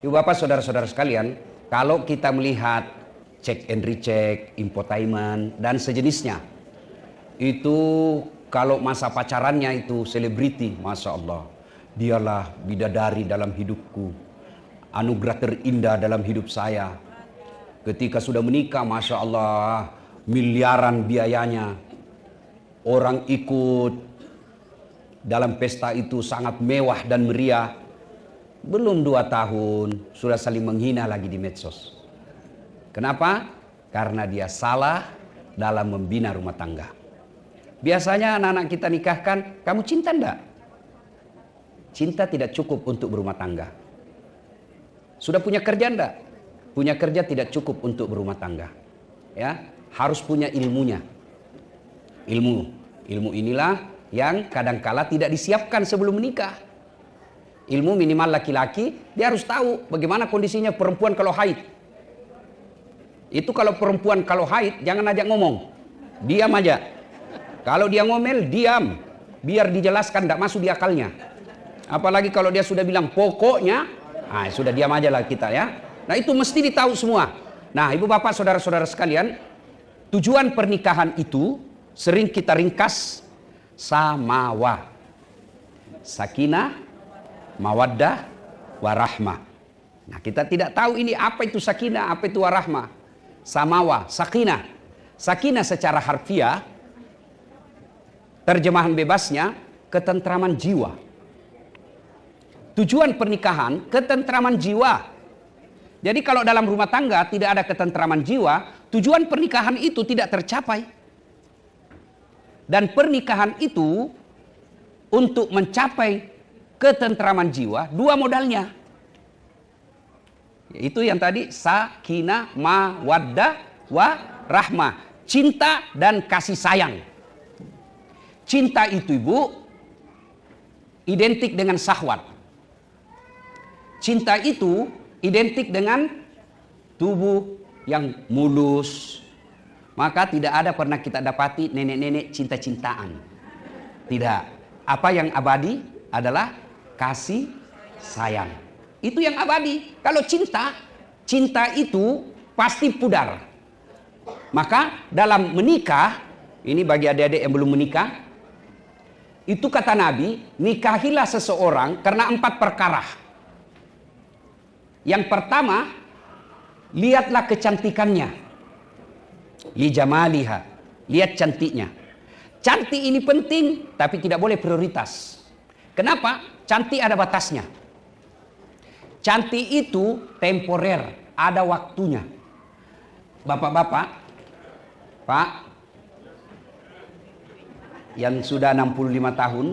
Ibu bapak saudara-saudara sekalian, kalau kita melihat cek and recheck, infotainment dan sejenisnya, itu kalau masa pacarannya itu selebriti, Masya Allah, dialah bidadari dalam hidupku, anugerah terindah dalam hidup saya. Ketika sudah menikah, Masya Allah, miliaran biayanya, orang ikut dalam pesta itu sangat mewah dan meriah. Belum 2 tahun sudah saling menghina lagi di medsos. Kenapa? Karena dia salah dalam membina rumah tangga. Biasanya anak-anak kita nikahkan, kamu cinta enggak? Cinta tidak cukup untuk berumah tangga. Sudah punya kerja enggak? Punya kerja tidak cukup untuk berumah tangga. Ya, harus punya ilmunya. Ilmu inilah yang kadangkala tidak disiapkan sebelum menikah. Ilmu minimal laki-laki, dia harus tahu bagaimana kondisinya perempuan kalau haid. Itu kalau perempuan kalau haid, jangan ajak ngomong. Diam aja. Kalau dia ngomel, diam. Biar dijelaskan, tidak masuk di akalnya. Apalagi kalau dia sudah bilang pokoknya, sudah diam aja lah kita ya. Nah itu mesti ditahu semua. Nah ibu bapak saudara-saudara sekalian, tujuan pernikahan itu sering kita ringkas samawa. Sakinah, mawaddah, warahmah. Nah kita tidak tahu ini apa itu sakinah, apa itu warahmah. Samawa, sakinah. Sakinah secara harfiah, terjemahan bebasnya, ketentraman jiwa. Tujuan pernikahan, ketentraman jiwa. Jadi kalau dalam rumah tangga tidak ada ketentraman jiwa, tujuan pernikahan itu tidak tercapai. Dan pernikahan itu untuk mencapai ketentraman jiwa, 2 modalnya. Itu yang tadi sakinah, mawaddah, warahmah. Cinta dan kasih sayang. Cinta itu ibu identik dengan syahwat. Cinta itu identik dengan tubuh yang mulus. Maka tidak ada pernah kita dapati nenek-nenek cinta-cintaan. Tidak. Apa yang abadi adalah kasih sayang. Itu yang abadi. Kalau cinta itu pasti pudar. Maka dalam menikah, ini bagi adik-adik yang belum menikah, itu kata Nabi, nikahilah seseorang karena 4 perkara. Yang pertama, lihatlah kecantikannya. Li jamaliha, lihat cantiknya. Cantik ini penting, tapi tidak boleh prioritas. Kenapa? Cantik ada batasnya. Cantik itu temporer, ada waktunya. Bapak-bapak, Pak, yang sudah 65 tahun,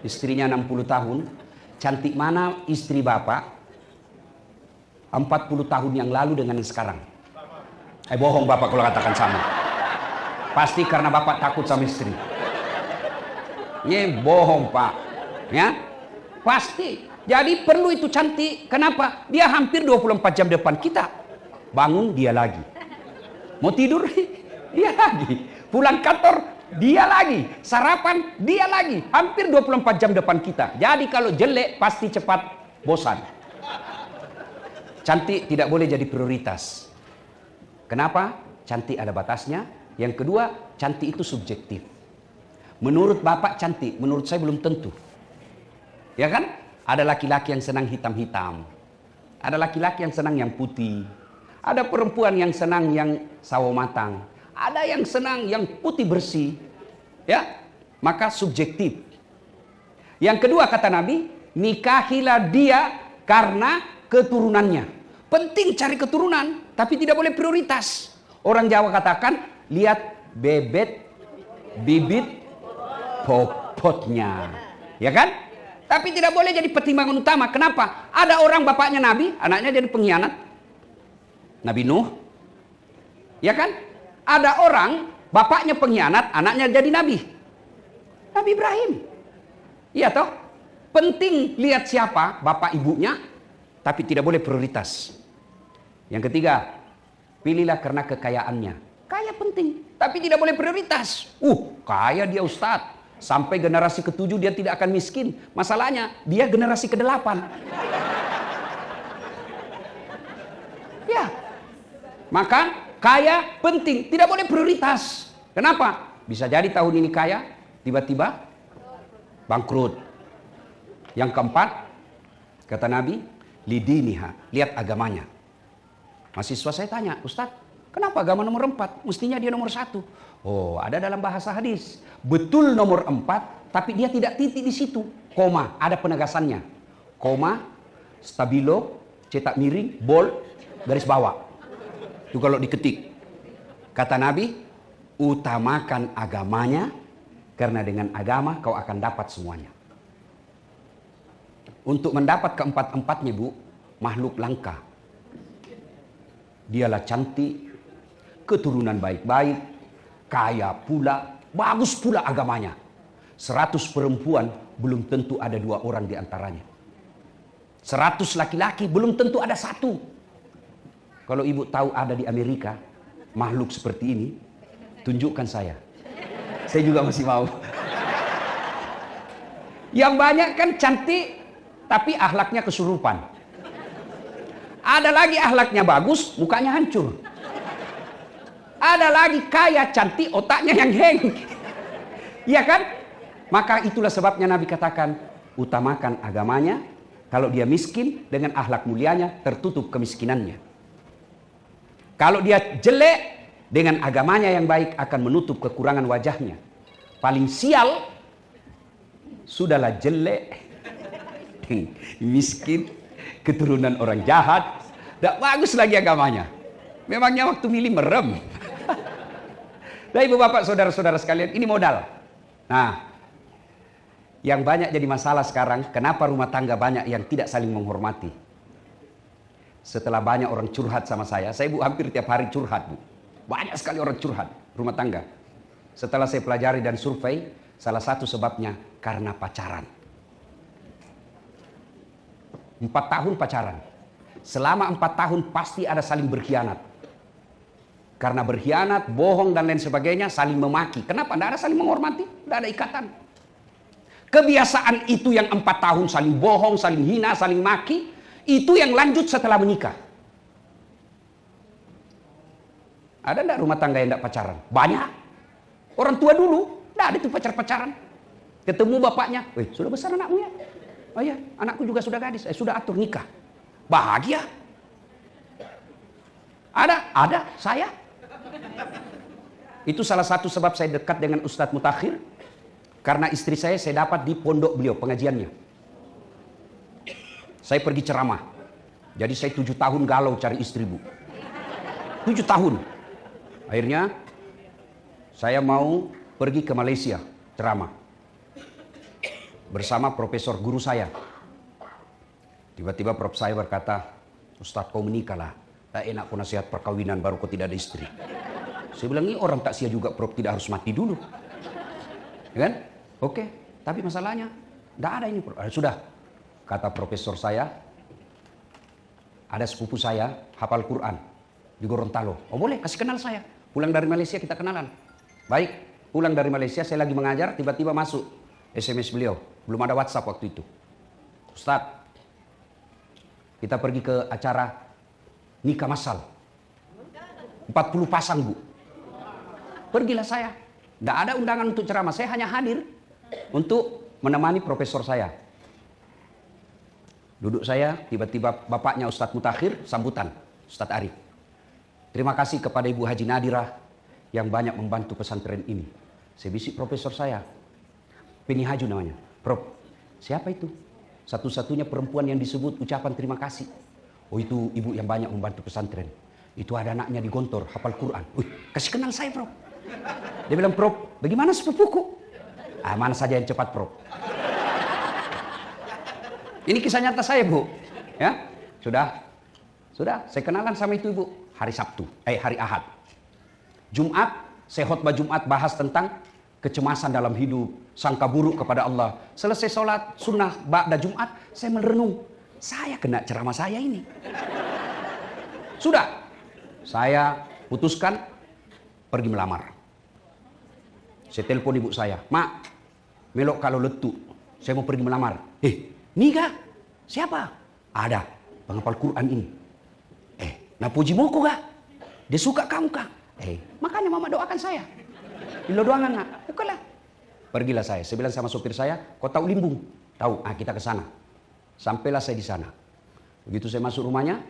istrinya 60 tahun, cantik mana istri Bapak 40 tahun yang lalu dengan yang sekarang? Bohong Bapak kalau katakan sama. Pasti karena Bapak takut sama istri. Ini bohong Pak. Ya, pasti. Jadi perlu itu cantik. Kenapa? Dia hampir 24 jam depan kita. Bangun dia lagi. Mau tidur dia lagi. Pulang kantor dia lagi. Sarapan dia lagi. Hampir 24 jam depan kita. Jadi kalau jelek pasti cepat bosan. Cantik tidak boleh jadi prioritas. Kenapa? Cantik ada batasnya. Yang kedua, cantik itu subjektif. Menurut Bapak cantik, menurut saya belum tentu. Ya kan? Ada laki-laki yang senang hitam-hitam. Ada laki-laki yang senang yang putih. Ada perempuan yang senang yang sawo matang. Ada yang senang yang putih bersih. Ya, maka subjektif. Yang kedua kata Nabi, nikahilah dia karena keturunannya. Penting cari keturunan, tapi tidak boleh prioritas. Orang Jawa katakan, lihat bebet, bibit, popotnya. Ya kan? Tapi tidak boleh jadi pertimbangan utama. Kenapa? Ada orang bapaknya Nabi, anaknya jadi pengkhianat. Nabi Nuh. Ya kan? Ada orang bapaknya pengkhianat, anaknya jadi Nabi. Nabi Ibrahim. Iya toh? Penting lihat siapa bapak ibunya, tapi tidak boleh prioritas. Yang ketiga, pilihlah karena kekayaannya. Kaya penting, tapi tidak boleh prioritas. Kaya dia Ustadz. Sampai generasi ke-7 dia tidak akan miskin. Masalahnya dia generasi ke-8. Maka kaya penting, tidak boleh prioritas. Kenapa? Bisa jadi tahun ini kaya, tiba-tiba bangkrut. Yang keempat, kata Nabi, lidiniha, lihat agamanya. Mahasiswa saya tanya, Ustadz, kenapa agama nomor 4? Mestinya dia nomor 1. Oh, ada dalam bahasa hadis. Betul nomor 4, tapi dia tidak titik di situ. Koma, ada penegasannya. Koma, stabilo, cetak miring, bold, garis bawah. Itu kalau diketik. Kata Nabi, utamakan agamanya, karena dengan agama kau akan dapat semuanya. Untuk mendapat keempat-empatnya, Bu, makhluk langka. Dialah cantik, keturunan baik-baik, kaya pula, bagus pula agamanya. 100 perempuan belum tentu ada 2 orang di antaranya. 100 laki-laki belum tentu ada 1. Kalau ibu tahu ada di Amerika makhluk seperti ini, tunjukkan saya. Saya juga masih mau. Yang banyak kan cantik, tapi akhlaknya kesurupan. Ada lagi akhlaknya bagus, mukanya hancur. Ada lagi kaya, cantik, otaknya yang heng. Iya kan? Maka itulah sebabnya Nabi katakan, utamakan agamanya. Kalau dia miskin, dengan akhlak mulianya tertutup kemiskinannya. Kalau dia jelek, dengan agamanya yang baik akan menutup kekurangan wajahnya. Paling sial, sudahlah jelek, miskin, keturunan orang jahat, tidak bagus lagi agamanya. Memangnya waktu milih merem. Nah, ibu bapak saudara-saudara sekalian, ini modal. Nah, yang banyak jadi masalah sekarang, kenapa rumah tangga banyak yang tidak saling menghormati? Setelah banyak orang curhat sama saya Bu hampir tiap hari curhat, Bu. Banyak sekali orang curhat rumah tangga. Setelah saya pelajari dan survei, salah satu sebabnya karena pacaran. 4 tahun pacaran. Selama 4 tahun pasti ada saling berkhianat. Karena berkhianat, bohong dan lain sebagainya, saling memaki. Kenapa? Tidak ada saling menghormati, tidak ada ikatan. Kebiasaan itu yang 4 tahun saling bohong, saling hina, saling maki, itu yang lanjut setelah menikah. Ada tidak rumah tangga yang tidak pacaran? Banyak. Orang tua dulu, tidak ada itu pacar-pacaran. Ketemu bapaknya, sudah besar anakmu ya? Oh iya, anakku juga sudah gadis, sudah atur nikah. Bahagia. Ada, saya. Itu salah satu sebab saya dekat dengan Ustadz Mutakhir. Karena istri saya dapat di pondok beliau, pengajiannya. Saya pergi ceramah. Jadi saya 7 tahun galau cari istri, Bu. 7 tahun. Akhirnya, saya mau pergi ke Malaysia, ceramah. Bersama profesor guru saya. Tiba-tiba prof saya berkata, Ustadz kau menikahlah. Tak enak kau nasihat perkawinan baru kau tidak ada istri. Saya bilang, ini orang tak sia juga prof, tidak harus mati dulu. Ya kan? Oke, tapi masalahnya tidak ada ini. Sudah, kata profesor saya, ada sepupu saya hafal Quran di Gorontalo. Oh boleh, kasih kenal saya. Pulang dari Malaysia kita kenalan. Baik, pulang dari Malaysia saya lagi mengajar, tiba-tiba masuk SMS beliau. Belum ada WhatsApp waktu itu. Ustadz, kita pergi ke acara nikah massal. 40 pasang, Bu. Pergilah saya. Tidak ada undangan untuk ceramah, saya hanya hadir untuk menemani profesor saya. Duduk saya, tiba-tiba bapaknya Ustadz Mutakhir, sambutan, Ustadz Arif. Terima kasih kepada Ibu Haji Nadirah yang banyak membantu pesantren ini. Saya bisik profesor saya, Penny Haju namanya. Prof, siapa itu? Satu-satunya perempuan yang disebut ucapan terima kasih. Oh itu ibu yang banyak membantu pesantren. Itu ada anaknya di Gontor, hafal Quran. Kasih kenal saya, Prof. Dia bilang, Prof, bagaimana sepupuku? Mana saja yang cepat, Prof. Ini kisah nyata saya, Bu. Ya, sudah, saya kenalan sama itu ibu. Hari Ahad. Jumat, saya khotbah Jumat bahas tentang kecemasan dalam hidup, sangka buruk kepada Allah. Selesai sholat sunnah ba'da Jumat, saya merenung. Saya kena ceramah saya ini. Sudah, saya putuskan pergi melamar. Saya telepon ibu saya, Mak, melok kalau letu, saya mau pergi melamar. Nikah? Siapa? Ada, penghafal Quran ini. Napuji moko gak? Dia suka kamu kah? Makanya mama doakan saya. Ilo doangan nak, bukanlah. Pergilah saya bilang sama sopir saya, kau tahu Limbung? Tahu, kita ke sana. Sampailah saya di sana. Begitu saya masuk rumahnya,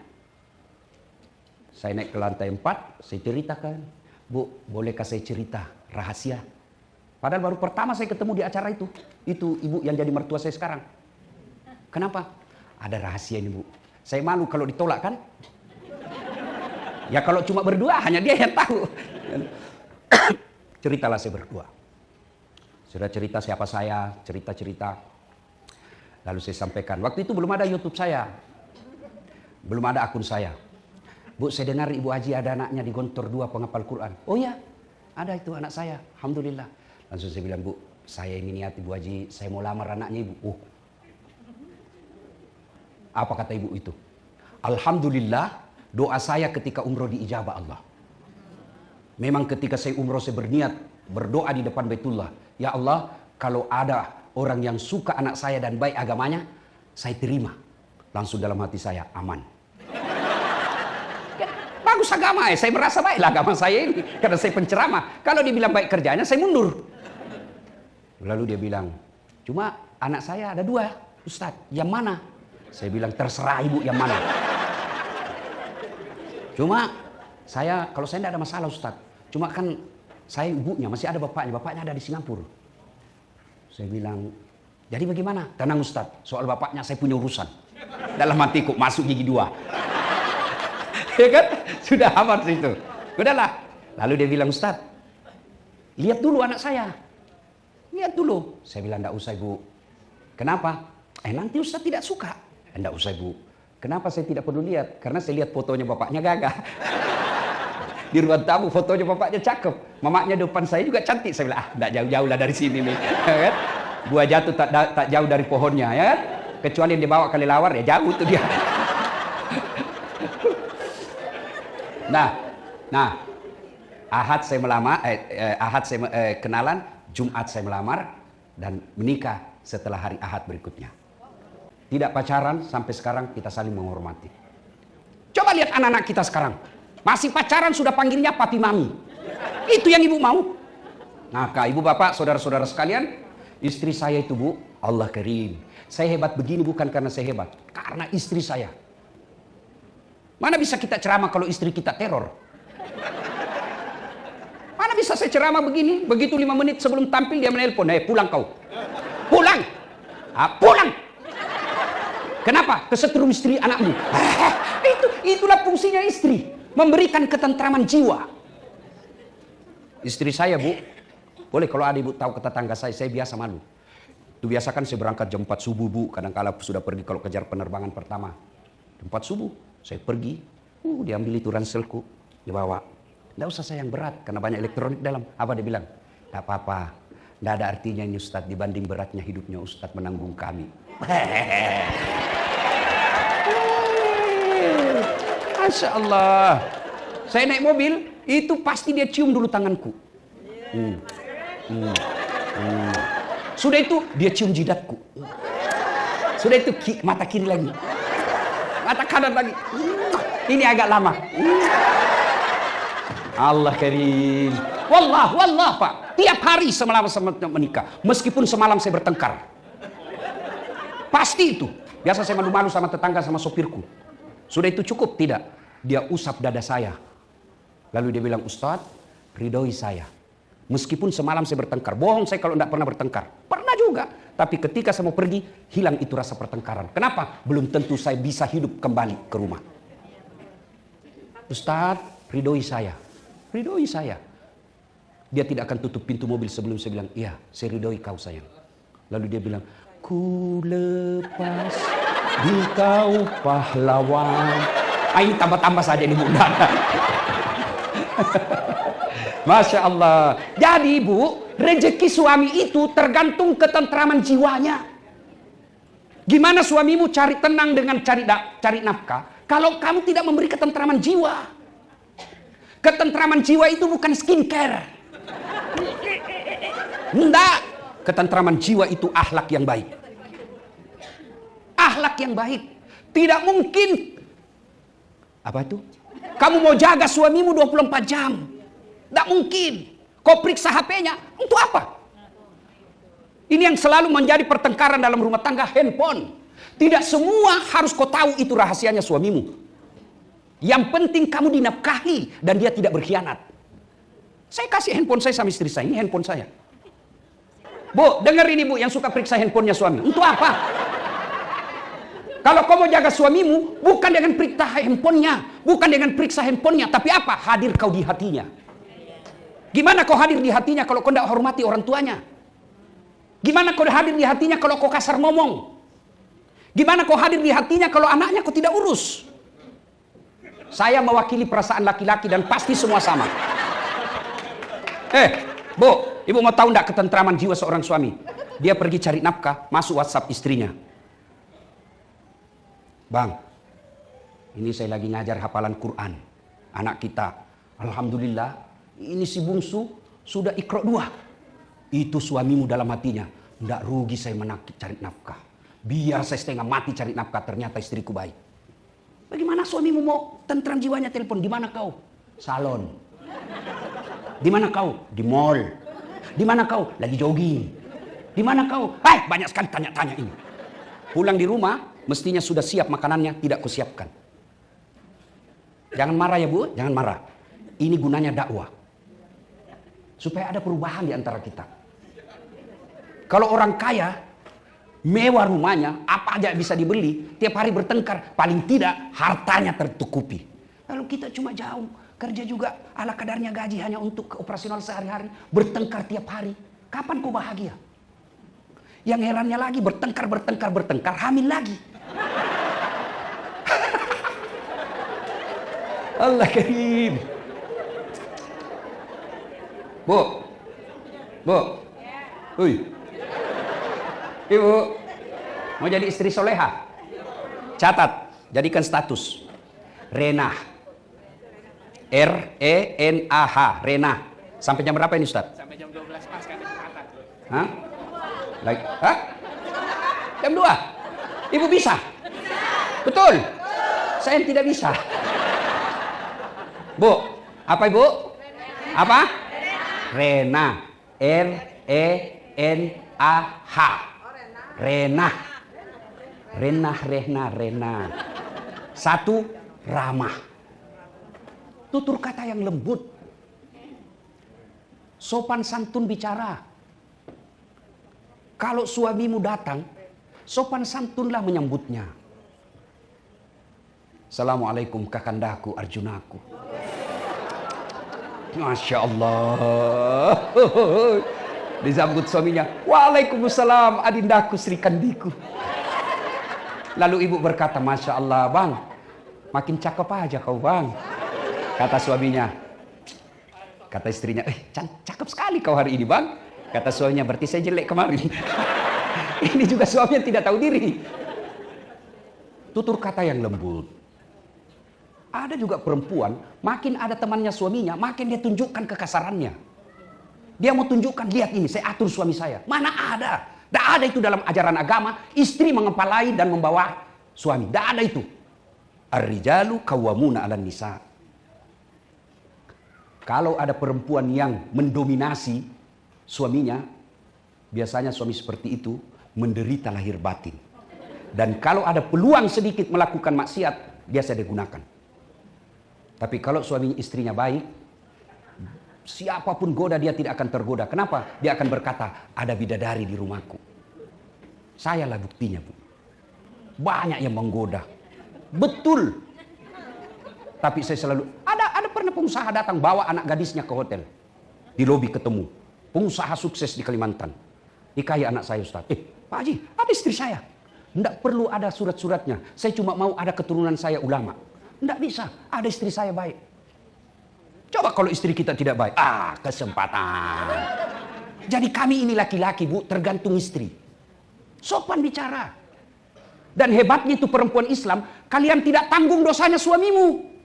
saya naik ke lantai 4, saya ceritakan, Bu, bolehkah saya cerita rahasia? Padahal baru pertama saya ketemu di acara itu. Itu ibu yang jadi mertua saya sekarang. Kenapa? Ada rahasia ini, Bu. Saya malu kalau ditolak kan? Ya kalau cuma berdua hanya dia yang tahu. Ceritalah saya berdua. Sudah cerita siapa saya, cerita-cerita. Lalu saya sampaikan, waktu itu belum ada YouTube saya. Belum ada akun saya. Bu, saya dengar Ibu Haji ada anaknya di Gontor 2 penghafal Quran. Oh ya, ada itu anak saya. Alhamdulillah. Langsung saya bilang, Bu, saya ini niat Ibu Haji, saya mau lamar anaknya Ibu. Apa kata Ibu itu? Alhamdulillah, doa saya ketika umroh diijabah Allah. Memang ketika saya umroh saya berniat berdoa di depan Baitullah. Ya Allah, kalau ada orang yang suka anak saya dan baik agamanya, saya terima. Langsung dalam hati saya, aman. Ya, bagus agama saya merasa baiklah agama saya ini. Karena saya penceramah. Kalau dibilang baik kerjanya, saya mundur. Lalu dia bilang, cuma anak saya ada 2, Ustadz. Yang mana? Saya bilang, terserah Ibu yang mana. Cuma saya, kalau saya tidak ada masalah Ustadz. Cuma kan saya ibunya, masih ada bapaknya ada di Singapura. Saya bilang, jadi bagaimana? Tenang Ustadz, soal bapaknya saya punya urusan. Dalam hatiku masuk gigi 2. Ya kan? Sudah aman situ. Udahlah. Lalu dia bilang, Ustadz, lihat dulu anak saya. Lihat dulu. Saya bilang, enggak usah Ibu. Kenapa? Nanti Ustadz tidak suka. Enggak usah Ibu. Kenapa saya tidak perlu lihat? Karena saya lihat fotonya bapaknya gagah. Di ruang tamu fotonya bapaknya cakep. Mamanya depan saya juga cantik. Saya bilang, enggak jauh-jauh lah dari sini nih. Kan? Buah jatuh tak jauh dari pohonnya, ya kan? Kecuali yang dibawa kelelawar, ya jauh tuh dia. Nah, Ahad saya melamar, kenalan, Jumat saya melamar dan menikah setelah hari Ahad berikutnya. Tidak pacaran sampai sekarang, kita saling menghormati. Coba lihat anak-anak kita sekarang. Masih pacaran sudah panggilnya papi mami. Itu yang Ibu mau. Nah, Ibu Bapak, saudara-saudara sekalian, istri saya itu Bu, Allah Karim. Saya hebat begini bukan karena saya hebat, karena istri saya. Mana bisa kita ceramah kalau istri kita teror? Mana bisa saya ceramah begini, begitu 5 menit sebelum tampil dia menelpon, pulang kau. Pulang. Pulang. Kenapa? Kesetrum istri anakmu. Itulah fungsinya istri, memberikan ketentraman jiwa. Istri saya Bu, boleh kalau ada Ibu tahu ke tetangga saya biasa malu. Itu biasa kan saya berangkat jam 4 subuh Bu, kadang-kala sudah pergi kalau kejar penerbangan pertama. Jam 4 subuh, saya pergi, diambil itu ranselku, dibawa. Nggak usah saya yang berat, karena banyak elektronik dalam. Apa dia bilang? Nggak apa-apa, nggak ada artinya ini Ustadz, dibanding beratnya hidupnya Ustadz menanggung kami. Masya Allah. Saya naik mobil, itu pasti dia cium dulu tanganku. Sudah itu dia cium jidatku. Sudah itu mata kiri lagi. Mata kanan lagi. Ini agak lama. Allah Karim. Wallah Pak. Tiap hari semalam menikah. Meskipun semalam saya bertengkar. Pasti itu. Biasa saya malu-malu sama tetangga sama sopirku. Sudah itu cukup? Tidak. Dia usap dada saya. Lalu dia bilang, Ustadz, ridhoi saya. Meskipun semalam saya bertengkar. Bohong saya kalau tidak pernah bertengkar. Pernah juga. Tapi ketika saya mau pergi, hilang itu rasa pertengkaran. Kenapa? Belum tentu saya bisa hidup kembali ke rumah. Ustadz, ridhoi saya. Ridhoi saya. Dia tidak akan tutup pintu mobil sebelum saya bilang, iya, saya ridhoi kau sayang. Lalu dia bilang, ku lepas di kau pahlawan. Ini tambah-tambah saja ini bunda. Masya Allah. Jadi Bu, rezeki suami itu tergantung ketentraman jiwanya. Gimana suamimu cari tenang dengan cari nafkah, kalau kamu tidak memberi ketentraman jiwa. Ketentraman jiwa itu bukan skincare. Enggak. Ketentraman jiwa itu akhlak yang baik. Akhlak yang baik. Tidak mungkin. Apa itu? Kamu mau jaga suamimu 24 jam. Tidak mungkin. Kau periksa HP-nya. Untuk apa? Ini yang selalu menjadi pertengkaran dalam rumah tangga, handphone. Tidak semua harus kau tahu itu rahasianya suamimu. Yang penting kamu dinafkahi dan dia tidak berkhianat. Saya kasih handphone saya sama istri saya. Ini handphone saya. Bu, dengar ini bu, yang suka periksa handphonenya suami. Untuk apa? Kalau kau mau jaga suamimu, bukan dengan periksa handphonenya. Bukan dengan periksa handphonenya. Tapi apa? Hadir kau di hatinya. Gimana kau hadir di hatinya kalau kau tidak hormati orang tuanya? Gimana kau hadir di hatinya kalau kau kasar ngomong? Gimana kau hadir di hatinya kalau anaknya kau tidak urus? Saya mewakili perasaan laki-laki dan pasti semua sama. Bu, ibu mau tahu enggak ketentraman jiwa seorang suami? Dia pergi cari nafkah, masuk WhatsApp istrinya. Bang, ini saya lagi ngajar hafalan Quran. Anak kita, alhamdulillah, ini si bungsu sudah Iqra 2. Itu suamimu dalam hatinya. Tidak rugi saya cari nafkah. Biar saya setengah mati cari nafkah, ternyata istriku baik. Bagaimana suamimu mau tentram jiwanya telepon? Di mana kau? Salon. Di mana kau? Di mall. Di mana kau? Lagi jogging. Di mana kau? Hai, banyak sekali tanya-tanya ini. Pulang di rumah, mestinya sudah siap makanannya, tidak kau siapkan. Jangan marah ya bu, jangan marah. Ini gunanya dakwah. Supaya ada perubahan di antara kita. Kalau orang kaya, mewah rumahnya, apa aja bisa dibeli, tiap hari bertengkar, paling tidak hartanya tertukupi. Lalu kita cuma jauh, kerja juga ala kadarnya gaji hanya untuk operasional sehari-hari, bertengkar tiap hari. Kapan kau bahagia? Yang herannya lagi bertengkar, hamil lagi. Allah karim. Bu. Ibu, mau jadi istri soleha? Catat, jadikan status. Renah. R-E-N-A-H. Renah. Sampai jam berapa ini Ustaz? Sampai jam 12 pas kan kesempatan. Hah? Hah? Jam 2? Ibu bisa? Betul? Saya tidak bisa. Bu, apa ibu? Apa? Rena. R-E-N-A-H. Rena. Rena. Satu, ramah. Tutur kata yang lembut. Sopan santun bicara. Kalau suamimu datang, sopan santunlah menyambutnya. Assalamualaikum kakandaku, Arjunaku. Masya Allah. Disambut suaminya. Waalaikumsalam adindaku Sri Kandiku. Lalu ibu berkata, Masya Allah bang, makin cakep aja kau bang. Kata suaminya. Kata istrinya, cakep sekali kau hari ini bang. Kata suaminya, berarti saya jelek kemarin. Ini juga suaminya tidak tahu diri. Tutur kata yang lembut. Ada juga perempuan, makin ada temannya suaminya, makin dia tunjukkan kekasarannya. Dia mau tunjukkan, lihat ini, saya atur suami saya. Mana ada? Tidak ada itu dalam ajaran agama, istri mengepalai dan membawa suami. Tidak ada itu. Ar-rijalu qawwamuna 'alan nisa. Kalau ada perempuan yang mendominasi suaminya, biasanya suami seperti itu menderita lahir batin. Dan kalau ada peluang sedikit melakukan maksiat, biasa digunakan. Tapi kalau suami istrinya baik, siapapun goda dia tidak akan tergoda. Kenapa? Dia akan berkata, ada bidadari di rumahku. Sayalah buktinya, Bu. Banyak yang menggoda. Betul. Tapi saya selalu, ada pernah pengusaha datang bawa anak gadisnya ke hotel. Di lobi ketemu. Pengusaha sukses di Kalimantan. Nikahi anak saya Ustaz. Pak Haji, ada istri saya. Tidak perlu ada surat-suratnya. Saya cuma mau ada keturunan saya ulama. Tidak bisa. Ada istri saya baik. Coba kalau istri kita tidak baik. Kesempatan. Jadi kami ini laki-laki Bu, tergantung istri. Sopan bicara. Dan hebatnya itu perempuan Islam, kalian tidak tanggung dosanya suamimu.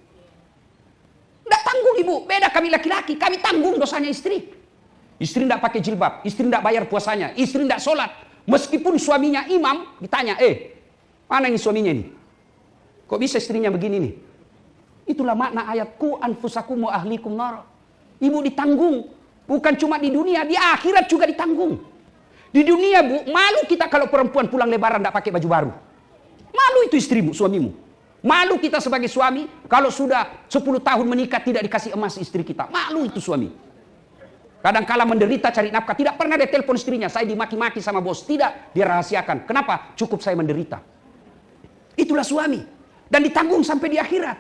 Tidak tanggung ibu. Beda kami laki-laki, kami tanggung dosanya istri. Istri tidak pakai jilbab, istri tidak bayar puasanya, istri tidak sholat. Meskipun suaminya imam, ditanya, mana ini suaminya ini? Kok bisa istrinya begini nih? Itulah makna ayat ku anfusakum wa ahlikum nar. Ibu ditanggung, bukan cuma di dunia, di akhirat juga ditanggung. Di dunia Bu, malu kita kalau perempuan pulang lebaran tidak pakai baju baru. Malu itu istrimu, suamimu. Malu kita sebagai suami kalau sudah 10 tahun menikah tidak dikasih emas istri kita. Malu itu suami. Kadang-kala menderita cari nafkah, tidak pernah dia telepon istrinya, saya dimaki-maki sama bos, tidak, dia rahasiakan. Kenapa? Cukup saya menderita. Itulah suami. Dan ditanggung sampai di akhirat.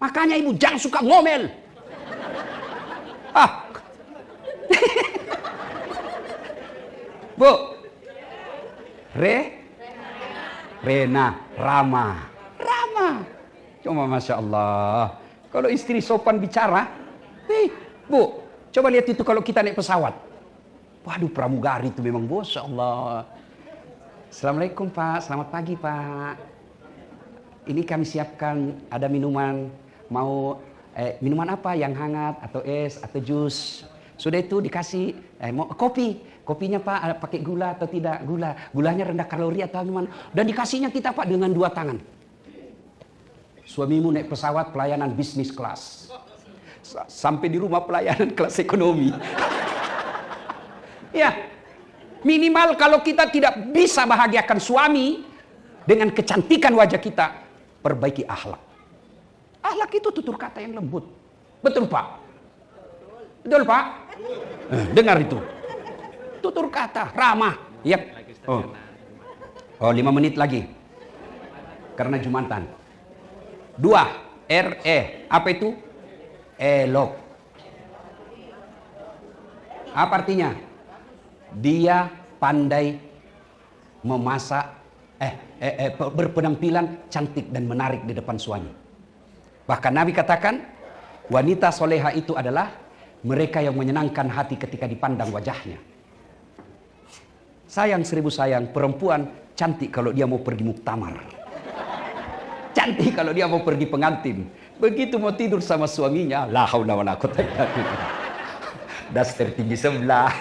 Makanya ibu jangan suka ngomel. Bu. Rama. Cuma Masya Allah. Kalau istri sopan bicara, Bu, coba lihat itu kalau kita naik pesawat. Waduh, pramugari itu memang Masya Allah. Assalamualaikum Pak, selamat pagi Pak. Ini kami siapkan ada minuman. Mau minuman apa? Yang hangat atau es atau jus? Sudah itu dikasih mau kopi. Kopinya Pak pakai gula atau tidak? Gulanya rendah kalori atau gimana? Dan dikasihnya kita Pak dengan 2 tangan. Suamimu naik pesawat pelayanan bisnis kelas. Sampai di rumah pelayanan kelas ekonomi. Ya, minimal kalau kita tidak bisa bahagiakan suami dengan kecantikan wajah kita, perbaiki akhlak. Akhlak itu tutur kata yang lembut. Betul Pak? Betul Pak? Dengar itu. Tutur kata, ramah. Yap. Oh, 5 menit lagi. Karena Jumatan. 2, apa itu? Elok. Apa artinya? Dia pandai memasak, berpenampilan cantik dan menarik di depan suami. Bahkan Nabi katakan, wanita soleha itu adalah mereka yang menyenangkan hati ketika dipandang wajahnya. Sayang 1000 sayang, perempuan cantik kalau dia mau pergi muktamar. Cantik kalau dia mau pergi pengantin. Begitu mau tidur sama suaminya, la haula wala quwata illa billah. Daster tinggi sebelah,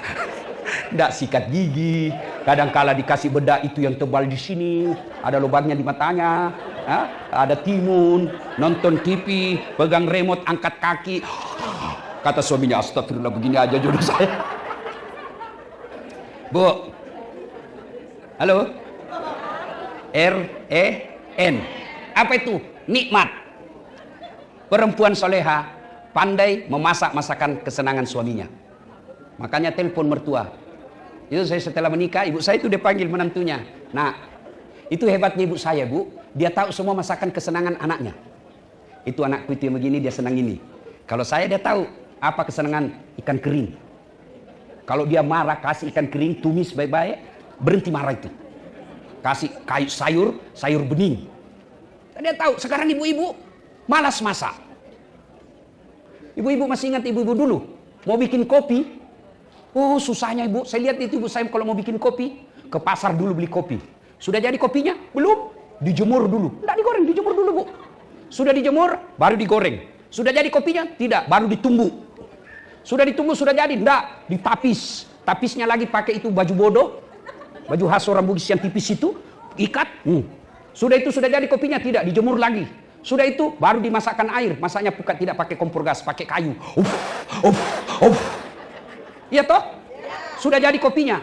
ndak sikat gigi, kadang-kala dikasih bedak itu yang tebal di sini, ada lubangnya di matanya, ada timun, nonton TV, pegang remote, angkat kaki. Kata suaminya, astagfirullah, begini aja jodoh saya. Bu, halo? REN. Apa itu? Nikmat. Perempuan soleha pandai memasak masakan kesenangan suaminya. Makanya telepon mertua. Itu saya setelah menikah, ibu saya itu dia panggil menantunya. Nah, itu hebatnya ibu saya, Bu. Dia tahu semua masakan kesenangan anaknya. Itu anakku itu yang begini, dia senang ini. Kalau saya, dia tahu apa kesenangan ikan kering. Kalau dia marah, kasih ikan kering, tumis baik-baik, berhenti marah itu. Kasih kayu sayur bening. Dia tahu, sekarang ibu-ibu malas masak. Ibu-ibu masih ingat ibu-ibu dulu? Mau bikin kopi, oh susahnya ibu. Saya lihat itu ibu saya kalau mau bikin kopi, ke pasar dulu beli kopi. Sudah jadi kopinya? Belum. Dijemur dulu. Tidak digoreng, dijemur dulu Bu. Sudah dijemur, baru digoreng. Sudah jadi kopinya? Tidak, baru ditumbuk. Sudah ditumbuk, sudah jadi? Tidak, ditapis. Tapisnya lagi pakai itu baju bodoh. Baju khas orang Bugis yang tipis itu, ikat. Sudah itu sudah jadi kopinya? Tidak, dijemur lagi. Sudah itu baru dimasakkan air. Masaknya bukan tidak pakai kompor gas, pakai kayu. Iya toh? Sudah jadi kopinya.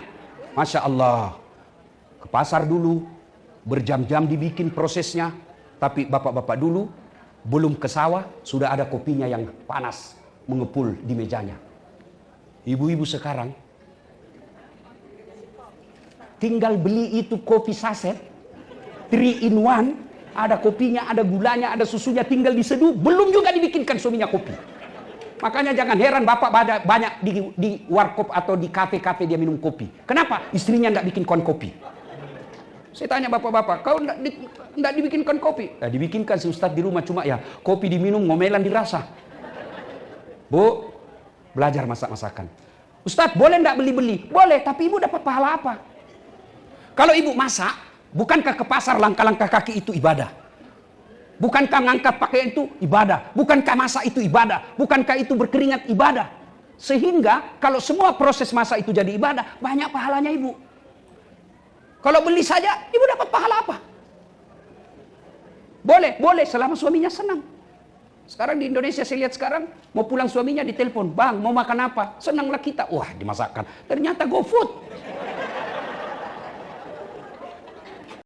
Masya Allah. Ke pasar dulu, berjam-jam dibikin prosesnya. Tapi bapak-bapak dulu belum ke sawah, sudah ada kopinya yang panas mengepul di mejanya. Ibu-ibu sekarang tinggal beli itu kopi saset 3 in 1, ada kopinya, ada gulanya, ada susunya, tinggal diseduh, belum juga dibikinkan suaminya kopi. Makanya jangan heran bapak banyak di warkop atau di kafe-kafe dia minum kopi. Kenapa? Istrinya enggak bikin kon kopi. Saya tanya bapak-bapak, kau enggak dibikinkan kopi? Dibikinkan si Ustadz di rumah, cuma ya kopi diminum, ngomelan dirasa. Bu, belajar masak-masakan. Ustadz, boleh enggak beli-beli? Boleh, tapi ibu dapat pahala apa? Kalau ibu masak, bukankah ke pasar langkah-langkah kaki itu ibadah? Bukankah ngangkat pakaian itu ibadah? Bukankah masak itu ibadah? Bukankah itu berkeringat ibadah? Sehingga kalau semua proses masak itu jadi ibadah, banyak pahalanya ibu. Kalau beli saja, ibu dapat pahala apa? Boleh selama suaminya senang. Sekarang di Indonesia saya lihat sekarang, mau pulang suaminya ditelepon, bang mau makan apa? Senanglah kita, wah dimasakkan. Ternyata GoFood.